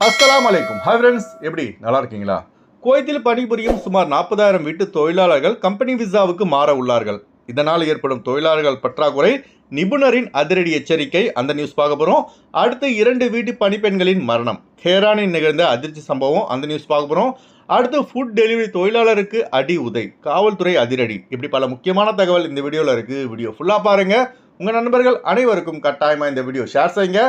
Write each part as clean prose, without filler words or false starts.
அஸ்ஸலாமு அலைக்கும். Hi friends, எப்படி நல்லா இருக்கீங்களா? குவைத்தில் பணிபுரியும் சுமார் 40,000 வீட்டு தொழிலாளர்கள் கம்பெனி விசாவுக்கு மாற உள்ளார்கள். இதனால் ஏற்படும் தொழிலாளர்கள் பற்றாக்குறை, நிபுணரின் அதிரடி எச்சரிக்கை, அந்த நியூஸ் பார்க்க போகிறோம். அடுத்து 2 வீட்டு பணிப்பெண்களின் மரணம், ஹேரானில் நிகழ்ந்த அதிர்ச்சி சம்பவம், அந்த நியூஸ் பார்க்க போகிறோம். அடுத்து ஃபுட் டெலிவரி தொழிலாளருக்கு அடி உதை, காவல்துறை அதிரடி, இப்படி பல முக்கியமான தகவல் இந்த வீடியோவில் இருக்குது. வீடியோ ஃபுல்லாக பாருங்கள். உங்கள் நண்பர்கள் அனைவருக்கும் கட்டாயமாக இந்த வீடியோ ஷேர் செய்யுங்க.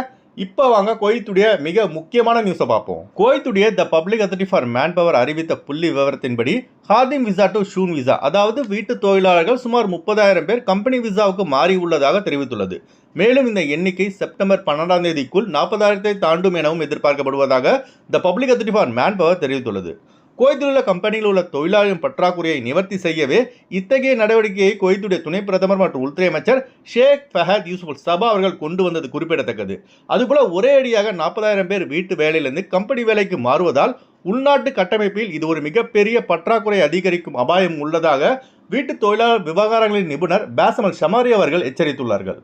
இப்போ வாங்க குவைத்துடைய மிக முக்கியமான நியூஸை பார்ப்போம். குவைத்துடைய the public authority for man power அறிவித்த புள்ளி விவரத்தின்படி ஹாதிம் விசா டு ஷூன் விசா, அதாவது வீட்டு தொழிலாளர்கள் சுமார் 30,000 பேர் கம்பெனி விசாவுக்கு மாறி உள்ளதாக தெரிவித்துள்ளது. மேலும் இந்த எண்ணிக்கை செப்டம்பர் 12ஆம் தேதிக்குள் 40,000 தாண்டும் எனவும் எதிர்பார்க்கப்படுவதாக த public authority for man power தெரிவித்துள்ளது. குவைத்தில் உள்ள கம்பெனியில் உள்ள தொழிலாளர்களின் பற்றாக்குறையை நிவர்த்தி செய்யவே இத்தகைய நடவடிக்கையை குவைத்துடைய துணை பிரதமர் மற்றும் உள்துறை அமைச்சர் ஷேக் ஃபஹத் யூசுப் சபா அவர்கள் கொண்டு வந்தது குறிப்பிடத்தக்கது. அதுபோல ஒரே அடியாக 40,000 பேர் வீட்டு வேலையிலிருந்து கம்பெனி வேலைக்கு மாறுவதால் உள்நாட்டு கட்டமைப்பில் இது ஒரு மிகப்பெரிய பற்றாக்குறை அதிகரிக்கும் அபாயம் உள்ளதாக வீட்டு தொழிலாளர் விவகாரங்களின் நிபுணர் பாசமல் ஷமாரி அவர்கள் எச்சரித்துள்ளார்கள்.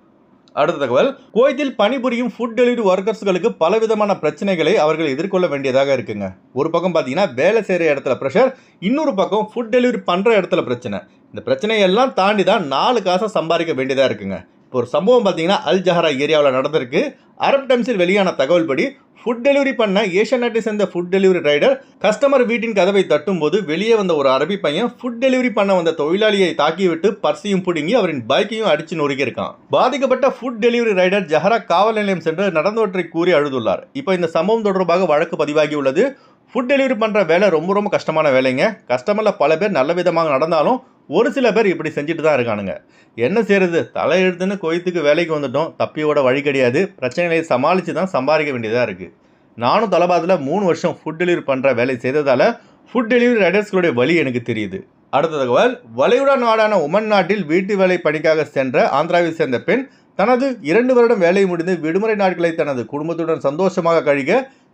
அடுத்த தகவல், குவைத்தில் பணிபுரியும் ஃபுட் டெலிவரி ஒர்க்கர்ஸ்களுக்கு பலவிதமான பிரச்சனைகளை அவர்கள் எதிர்கொள்ள வேண்டியதாக இருக்குங்க. ஒரு பக்கம் பார்த்தீங்கன்னா வேலை செய்கிற இடத்துல ப்ரெஷர், இன்னொரு பக்கம் ஃபுட் டெலிவரி பண்ணுற இடத்துல பிரச்சனை. இந்த பிரச்சனையெல்லாம் தாண்டி தான் 4 காசை சம்பாதிக்க வேண்டியதாக இருக்குங்க. இப்போ ஒரு சம்பவம் பார்த்தீங்கன்னா அல் ஜஹரா ஏரியாவில் நடந்திருக்கு. அரப் டைம்ஸில் வெளியான தகவல் படி ஃபுட் டெலிவரி பண்ண ஏஷியன் நாட்டை சேர்ந்த ஃபுட் டெலிவரி ரைடர் கஸ்டமர் வீட்டின் கதவை தட்டும் போது வெளியே வந்த ஒரு அரபி பையன் ஃபுட் டெலிவரி பண்ண வந்த தொழிலாளியை தாக்கிவிட்டு பர்ஸையும் பிடுங்கி அவரின் பைக்கையும் அடிச்சு நொறுக்கியிருக்கான். பாதிக்கப்பட்ட ஃபுட் டெலிவரி ரைடர் ஜஹரா காவல் நிலையம் சென்று நடந்தவற்றை கூறி அழுதுள்ளார். இப்போ இந்த சம்பவம் தொடர்பாக வழக்கு பதிவாகி உள்ளது. ஃபுட் டெலிவரி பண்ணுற வேலை ரொம்ப கஷ்டமான வேலைங்க. கஸ்டமரில் பல பேர் நல்ல விதமாக நடந்தாலும் ஒரு சில பேர் இப்படி செஞ்சுட்டு தான் இருக்கானுங்க. என்ன செய்யறது, தலையெழுத்துன்னு குவைத்துக்கு வேலைக்கு வந்துட்டோம், தப்பியோட வழி கிடையாது. பிரச்சனைகளை சமாளித்து தான் சம்பாதிக்க வேண்டியதாக இருக்குது. நானும் தலபாத்தில் 3 வருஷம் ஃபுட் டெலிவரி பண்ணுற வேலை செய்ததால் ஃபுட் டெலிவரி ரைடர்ஸ்களுடைய வழி எனக்கு தெரியுது. அடுத்த தகவல், வளைகுடா நாடான ஒமன் நாட்டில் வீட்டு வேலை பணிக்காக சென்ற ஆந்திராவை சேர்ந்த பெண் தனது 2 வருடம் வேலை முடிந்து விடுமுறை நாட்களை தனது குடும்பத்துடன் சந்தோஷமாக கழிக்க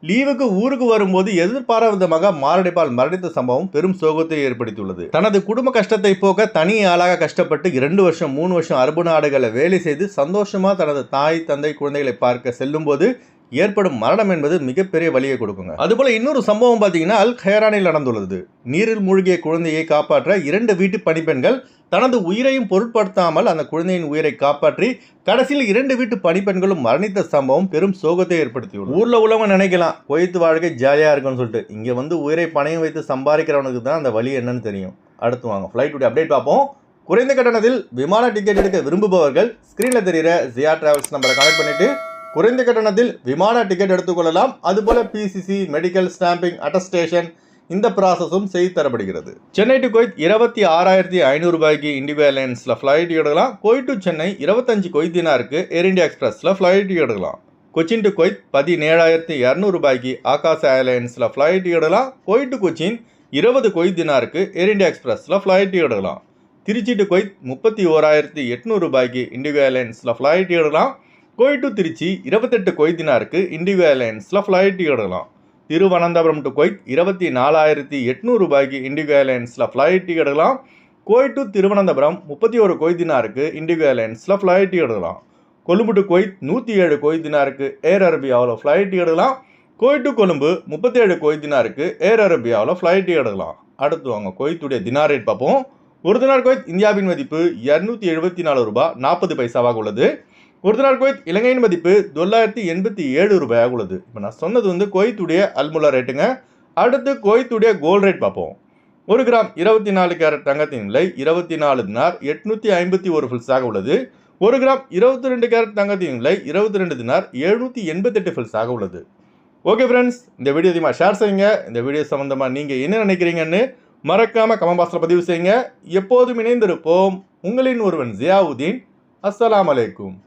லீவுக்கு ஊருக்கு வரும்போது எதிர்பாராத விதமாக மாரடைப்பால் மரணித்த சம்பவம் பெரும் சோகத்தை ஏற்படுத்தியுள்ளது. தனது குடும்ப கஷ்டத்தை போக்க தனி ஆளாக கஷ்டப்பட்டு 2 வருஷம் 3 வருஷம் அரபு நாடுகளில் வேலை செய்து சந்தோஷமாக தனது தாய் தந்தை குழந்தைகளை பார்க்க செல்லும் போது ஏற்படும் மரணம் என்பது மிகப்பெரிய வலியை கொடுக்குங்க. அதுபோல இன்னொரு சம்பவம் பார்த்தீங்கன்னா அல் ஹேரானில் நடந்துள்ளது. நீரில் மூழ்கிய குழந்தையை காப்பாற்ற 2 வீட்டு பணிப்பெண்கள் தனது உயிரையும் பொருட்படுத்தாமல் அந்த குழந்தையின் உயிரை காப்பாற்றி கடைசியில் 2 வீட்டு பணிப்பெண்களும் மரணித்த சம்பவம் பெரும் சோகத்தை ஏற்படுத்தியுள்ளது. ஊரில் உள்ளவங்க நினைக்கலாம் குவைத்து வாழ்க்கை ஜாலியாக இருக்குன்னு சொல்லிட்டு, இங்கே வந்து உயிரை பணையம் வைத்து சம்பாதிக்கிறவனுக்கு தான் அந்த வழி என்னன்னு தெரியும். அடுத்து வாங்க ஃப்ளைட்டுடைய அப்டேட் பார்ப்போம். குறைந்த கட்டணத்தில் விமான டிக்கெட் எடுக்க விரும்புபவர்கள் ஸ்க்ரீனில் தெரிகிற ஜியா டிராவல்ஸ் நம்பரை கனெக்ட் பண்ணிட்டு குறைந்த கட்டணத்தில் விமான டிக்கெட் எடுத்துக்கொள்ளலாம். அதுபோல பிசிசி, மெடிக்கல், ஸ்டாம்பிங், அட்டஸ்டேஷன் இந்த ப்ராசஸும் செய்து தரப்படுகிறது. சென்னை டு குவைத் 26,500 ரூபாய்க்கு இண்டிகோ ஏர்லைன்ஸில் ஃப்ளைட் எடுக்கலாம். குவைத் டு சென்னை 25 குவைத் தினாருக்கு ஏர் இண்டியா எக்ஸ்பிரஸில் ஃப்ளைட் எடுக்கலாம். கொச்சின் டு குவைத் 17,200 ரூபாய்க்கு ஆகாஷ் ஏர்லைன்ஸில் ஃப்ளைட் எடுக்கலாம். குவைத் டு கொச்சின் 20 குவைத் தினாருக்கு ஏர் இண்டியா எக்ஸ்பிரஸில் ஃப்ளைட் எடுக்கலாம். திருச்சி டு குவைத் 31,800 ரூபாய்க்கு இண்டிகோ ஏர்லைன்ஸில் ஃப்ளைட் எடுக்கலாம். குவைத் டு திருச்சி 28 குவைத் தினாருக்கு இண்டிகோ ஏர்லைன்ஸில் ஃப்ளைட் எடுக்கலாம். திருவனந்தபுரம் டு குவைத் 24,800 ரூபாய்க்கு இண்டிகோ ஏர்லைன்ஸில் ஃப்ளைட் எடுக்கலாம். குவைத் டு திருவனந்தபுரம் 31 குவைத் தினாருக்கு இண்டிகோ ஏர்லைன்ஸில் ஃப்ளைட் எடுக்கலாம். கொழும்பு டு குவைத் 107 குவைத் தினாருக்கு ஏர் அரேபியாவில் ஃப்ளைட் எடுக்கலாம். குவைத் டு கொழும்பு 37 குவைத் தினாருக்கு ஏர் அரேபியாவில் ஃப்ளைட் எடுக்கலாம். அடுத்து வாங்க குவைத்துடைய தினார் ரேட் பார்ப்போம். ஒரு தினார் குவைத் இந்தியாவின் மதிப்பு 274 ரூபாய் 40 பைசாவாக உள்ளது. ஒரு தினார் குவைத் இலங்கையின் மதிப்பு $987 உள்ளது. இப்போ நான் சொன்னது வந்து குவைத்துடைய அல்முலா ரேட்டுங்க. அடுத்து குவைத்துடைய கோல்ட் ரேட் பார்ப்போம். 1 கிராம் 24 கேரட் தங்கத்தின் விலை 24 தினார் 851 ஃபில்ஸாக உள்ளது. 1 கிராம் 22 கேரட் தங்கத்தின் விலை 22 தினார் 788 ஃபில்ஸாக உள்ளது. ஓகே ஃப்ரெண்ட்ஸ், இந்த வீடியோ அதிகமாக ஷேர் செய்யுங்க. இந்த வீடியோ சம்மந்தமாக நீங்கள் என்ன நினைக்கிறீங்கன்னு மறக்காமல் கமெண்ட் பாக்ஸில் பதிவு செய்யுங்க. எப்போதும் இணைந்திருப்போம். உங்களின் ஒருவன் ஜியாவுதீன். அஸ்ஸலாமு அலைக்கும்.